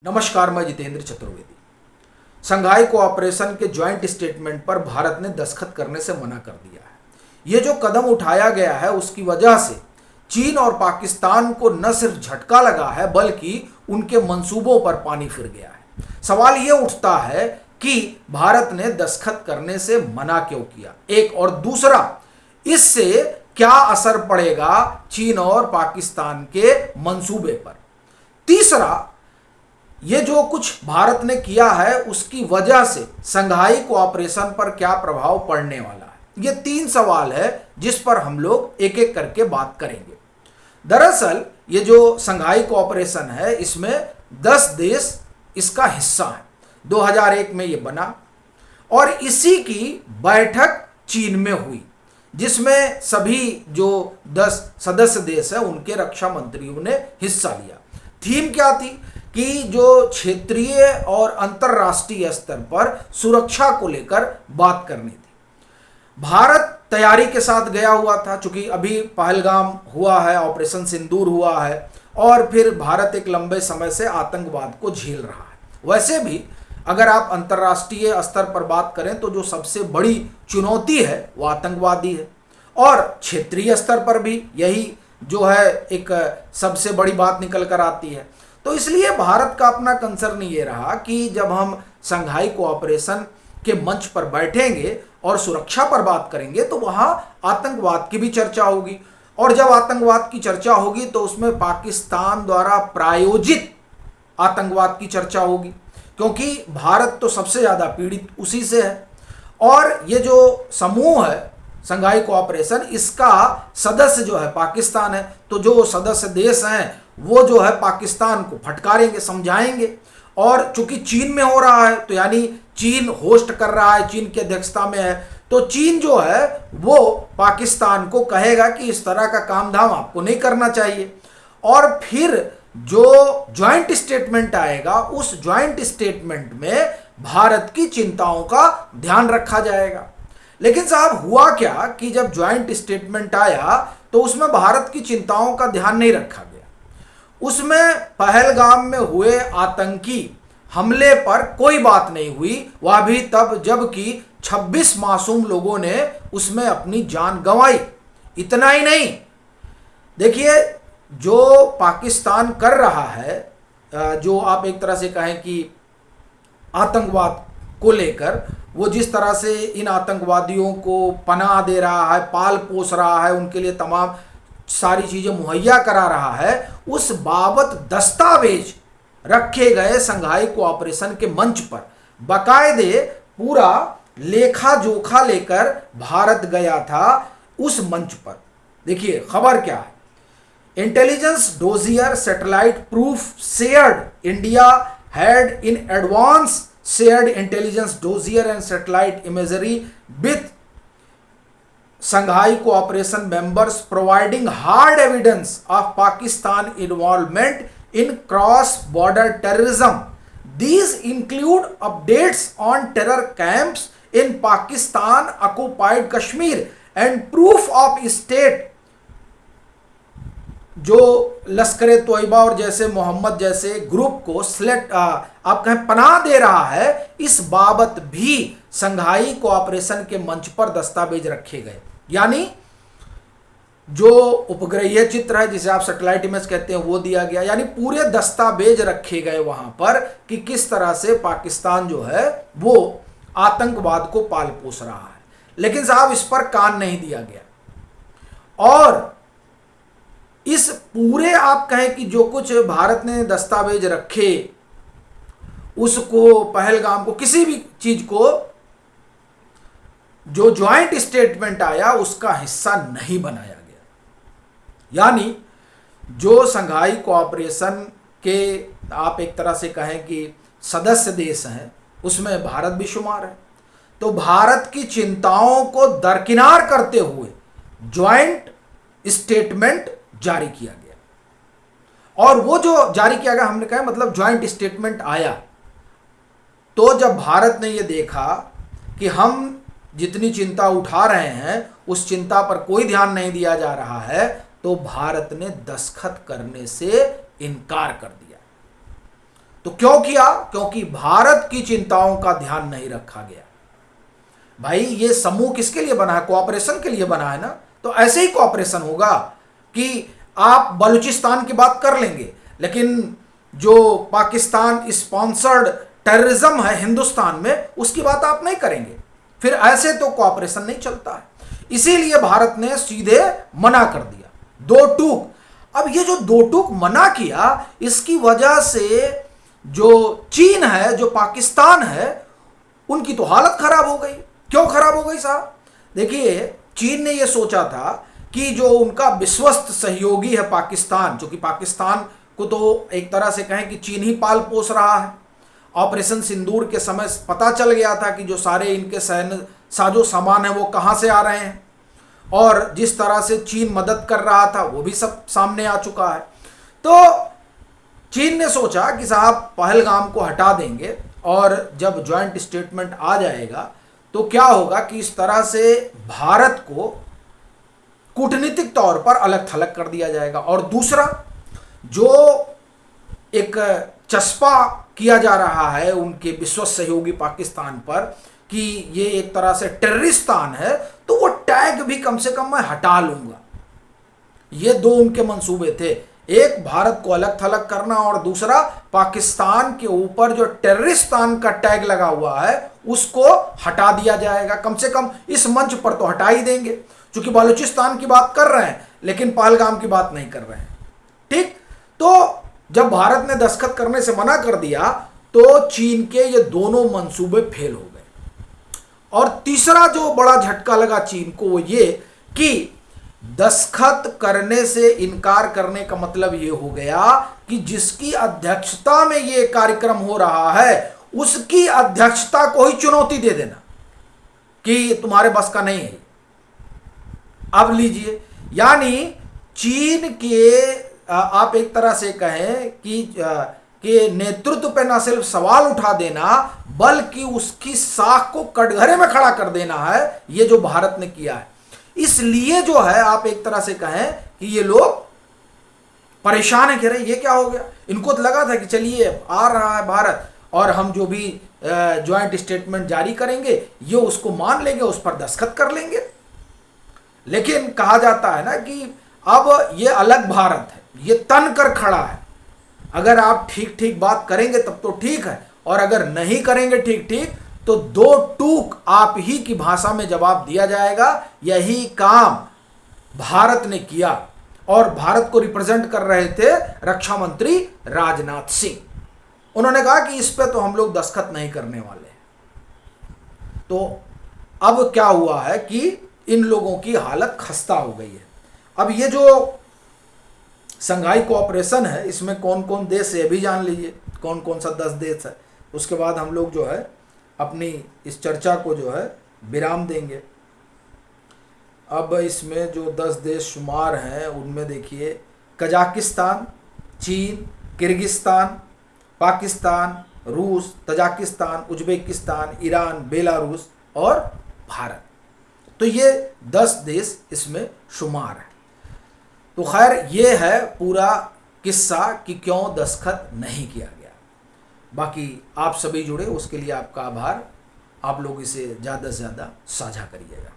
नमस्कार, मैं Jitendra Chaturvedi. Shanghai cooperation के ज्वाइंट स्टेटमेंट पर भारत ने दस्तखत करने से मना कर दिया है। ये जो कदम उठाया गया है उसकी वजह से चीन और पाकिस्तान को न सिर्फ झटका लगा है बल्कि उनके मंसूबों पर पानी फिर गया है। सवाल ये उठता है कि भारत ने दस्तखत करने से मना क्यों किया, एक, और दूसरा, इससे क्या असर पड़ेगा चीन और पाकिस्तान के मंसूबे पर। तीसरा, ये जो कुछ भारत ने किया है उसकी वजह से शंघाई कोऑपरेशन पर क्या प्रभाव पड़ने वाला है। ये तीन सवाल है जिस पर हम लोग एक एक करके बात करेंगे। दरअसल ये जो शंघाई कोऑपरेशन है इसमें 10 देश इसका हिस्सा है। 2001 में ये बना और इसी की बैठक चीन में हुई जिसमें सभी जो 10 सदस्य देश है उनके रक्षा मंत्रियों ने हिस्सा लिया। थीम क्या थी कि जो क्षेत्रीय और अंतर्राष्ट्रीय स्तर पर सुरक्षा को लेकर बात करनी थी। भारत तैयारी के साथ गया हुआ था, चूंकि अभी पहलगाम हुआ है, ऑपरेशन सिंदूर हुआ है और फिर भारत एक लंबे समय से आतंकवाद को झेल रहा है। वैसे भी अगर आप अंतर्राष्ट्रीय स्तर पर बात करें तो जो सबसे बड़ी चुनौती है वो आतंकवादी है और क्षेत्रीय स्तर पर भी यही जो है एक सबसे बड़ी बात निकल कर आती है। तो इसलिए भारत का अपना कंसर्न ये रहा कि जब हम शंघाई कोऑपरेशन के मंच पर बैठेंगे और सुरक्षा पर बात करेंगे तो वहाँ आतंकवाद की भी चर्चा होगी और जब आतंकवाद की चर्चा होगी तो उसमें पाकिस्तान द्वारा प्रायोजित आतंकवाद की चर्चा होगी, क्योंकि भारत तो सबसे ज़्यादा पीड़ित उसी से है। और ये जो समूह है शंघाई कोऑपरेशन, इसका सदस्य जो है पाकिस्तान है, तो जो सदस्य देश हैं वो जो है पाकिस्तान को फटकारेंगे, समझाएंगे। और चूंकि चीन में हो रहा है तो यानी चीन होस्ट कर रहा है, चीन की अध्यक्षता में है, तो चीन जो है वो पाकिस्तान को कहेगा कि इस तरह का काम धाम आपको नहीं करना चाहिए। और फिर जो ज्वाइंट स्टेटमेंट आएगा उस ज्वाइंट स्टेटमेंट में भारत की चिंताओं का ध्यान रखा जाएगा। लेकिन साहब हुआ क्या कि जब ज्वाइंट स्टेटमेंट आया तो उसमें भारत की चिंताओं का ध्यान नहीं रखा गया। उसमें पहलगाम में हुए आतंकी हमले पर कोई बात नहीं हुई, वह भी तब जबकि 26 मासूम लोगों ने उसमें अपनी जान गंवाई। इतना ही नहीं, देखिए जो पाकिस्तान कर रहा है, जो आप एक तरह से कहें कि आतंकवाद को लेकर, वो जिस तरह से इन आतंकवादियों को पनाह दे रहा है, पाल पोस रहा है, उनके लिए तमाम सारी चीज़ें मुहैया करा रहा है, उस बाबत दस्तावेज रखे गए शंघाई कोऑपरेशन के मंच पर। बाकायदे पूरा लेखा जोखा लेकर भारत गया था उस मंच पर। देखिए खबर क्या है, intelligence dossier satellite proof shared, India had in advance shared intelligence dossier and satellite imagery with Shanghai Cooperation members, providing hard evidence of Pakistan involvement in cross-border terrorism. These include updates on terror camps in Pakistan occupied Kashmir and proof of state जो लश्कर तोयबा और जैसे मोहम्मद जैसे group को आप कहें पनाह दे रहा है, इस बाबत भी शंघाई कोऑपरेशन के मंच पर दस्तावेज रखे गए। यानी जो उपग्रहीय चित्र है जिसे आप सैटेलाइट इमेज कहते हैं वो दिया गया, यानी पूरे दस्तावेज रखे गए वहां पर कि किस तरह से पाकिस्तान जो है वो आतंकवाद को पाल पोस रहा है। लेकिन साहब इस पर कान नहीं दिया गया और इस पूरे आप कहें कि जो कुछ भारत ने दस्तावेज रखे उसको, पहलगाम को, किसी भी चीज को जो ज्वाइंट स्टेटमेंट आया उसका हिस्सा नहीं बनाया गया। यानी जो शंघाई कोऑपरेशन के आप एक तरह से कहें कि सदस्य देश हैं उसमें भारत भी शुमार है, तो भारत की चिंताओं को दरकिनार करते हुए ज्वाइंट स्टेटमेंट जारी किया गया। और वो जो जारी किया गया, हमने कहा मतलब ज्वाइंट स्टेटमेंट आया तो जब भारत ने ये देखा कि हम जितनी चिंता उठा रहे हैं उस चिंता पर कोई ध्यान नहीं दिया जा रहा है, तो भारत ने दस्तखत करने से इनकार कर दिया। तो क्यों किया? क्योंकि भारत की चिंताओं का ध्यान नहीं रखा गया। भाई ये समूह किसके लिए बना है? कोऑपरेशन के लिए बना है ना। तो ऐसे ही कोऑपरेशन होगा कि आप बलूचिस्तान की बात कर लेंगे, लेकिन जो पाकिस्तान स्पॉन्सर्ड टेररिज्म है हिंदुस्तान में, उसकी बात आप नहीं करेंगे। फिर ऐसे तो कोऑपरेशन नहीं चलता है। इसीलिए भारत ने सीधे मना कर दिया, दो टूक। अब ये जो दो टूक मना किया, इसकी वजह से जो चीन है, जो पाकिस्तान है, उनकी तो हालत खराब हो गई। क्यों खराब हो गई साहब? देखिए, चीन ने यह सोचा था कि जो उनका विश्वस्त सहयोगी है पाकिस्तान, जो कि पाकिस्तान को तो एक तरह से कहें कि चीन ही पाल पोस रहा है। ऑपरेशन सिंदूर के समय पता चल गया था कि जो सारे इनके सैन्य साजो सामान है वो कहां से आ रहे हैं, और जिस तरह से चीन मदद कर रहा था वो भी सब सामने आ चुका है। तो चीन ने सोचा कि साहब पहलगाम को हटा देंगे, और जब ज्वाइंट स्टेटमेंट आ जाएगा तो क्या होगा कि इस तरह से भारत को कूटनीतिक तौर पर अलग थलग कर दिया जाएगा। और दूसरा, जो एक चस्पा किया जा रहा है उनके विश्वस्त सहयोगी पाकिस्तान पर कि ये एक तरह से टेररिस्तान है, तो वो टैग भी कम से कम मैं हटा लूंगा। ये दो उनके मंसूबे थे, एक भारत को अलग थलग करना, और दूसरा पाकिस्तान के ऊपर जो टेररिस्तान का टैग लगा हुआ है उसको हटा दिया जाएगा। कम से कम इस मंच पर तो हटा ही देंगे, क्योंकि बलूचिस्तान की बात कर रहे हैं लेकिन पहलगाम की बात नहीं कर रहे हैं। ठीक, तो जब भारत ने दस्तखत करने से मना कर दिया तो चीन के ये दोनों मंसूबे फेल हो गए। और तीसरा जो बड़ा झटका लगा चीन को, वो ये कि दस्तखत करने से इनकार करने का मतलब ये हो गया कि जिसकी अध्यक्षता में ये कार्यक्रम हो रहा है उसकी अध्यक्षता को ही चुनौती दे देना कि तुम्हारे बस का नहीं है। अब लीजिए, यानी चीन के आप एक तरह से कहें कि नेतृत्व पे न सिर्फ सवाल उठा देना बल्कि उसकी साख को कटघरे में खड़ा कर देना है, ये जो भारत ने किया है। इसलिए जो है आप एक तरह से कहें कि ये लोग परेशान है, कह रहे ये क्या हो गया। इनको तो लगा था कि चलिए आ रहा है भारत और हम जो भी ज्वाइंट स्टेटमेंट जारी करेंगे ये उसको मान लेंगे, उस पर दस्तखत कर लेंगे। लेकिन कहा जाता है ना कि अब ये अलग भारत है, ये तन कर खड़ा है। अगर आप ठीक ठीक बात करेंगे तब तो ठीक है, और अगर नहीं करेंगे ठीक ठीक तो दो टूक आप ही की भाषा में जवाब दिया जाएगा। यही काम भारत ने किया, और भारत को रिप्रेजेंट कर रहे थे रक्षा मंत्री राजनाथ सिंह। उन्होंने कहा कि इस पे तो हम लोग दस्तखत नहीं करने वाले। तो अब क्या हुआ है कि इन लोगों की हालत खस्ता हो गई है। अब ये जो संघाई कोऑपरेशन है इसमें कौन कौन देश है भी जान लीजिए, कौन कौन सा 10 देश है। उसके बाद हम लोग जो है अपनी इस चर्चा को जो है विराम देंगे। अब इसमें जो 10 देश शुमार हैं उनमें देखिए कजाकिस्तान, चीन, किर्गिस्तान, पाकिस्तान, रूस, तजाकिस्तान, उज्बेकिस्तान, ईरान, बेलारूस और भारत। तो ये 10 देश इसमें शुमार हैं। तो खैर ये है पूरा किस्सा कि क्यों दस्तखत नहीं किया गया। बाकी आप सभी जुड़े उसके लिए आपका आभार। आप लोग इसे ज़्यादा से ज़्यादा साझा करिएगा।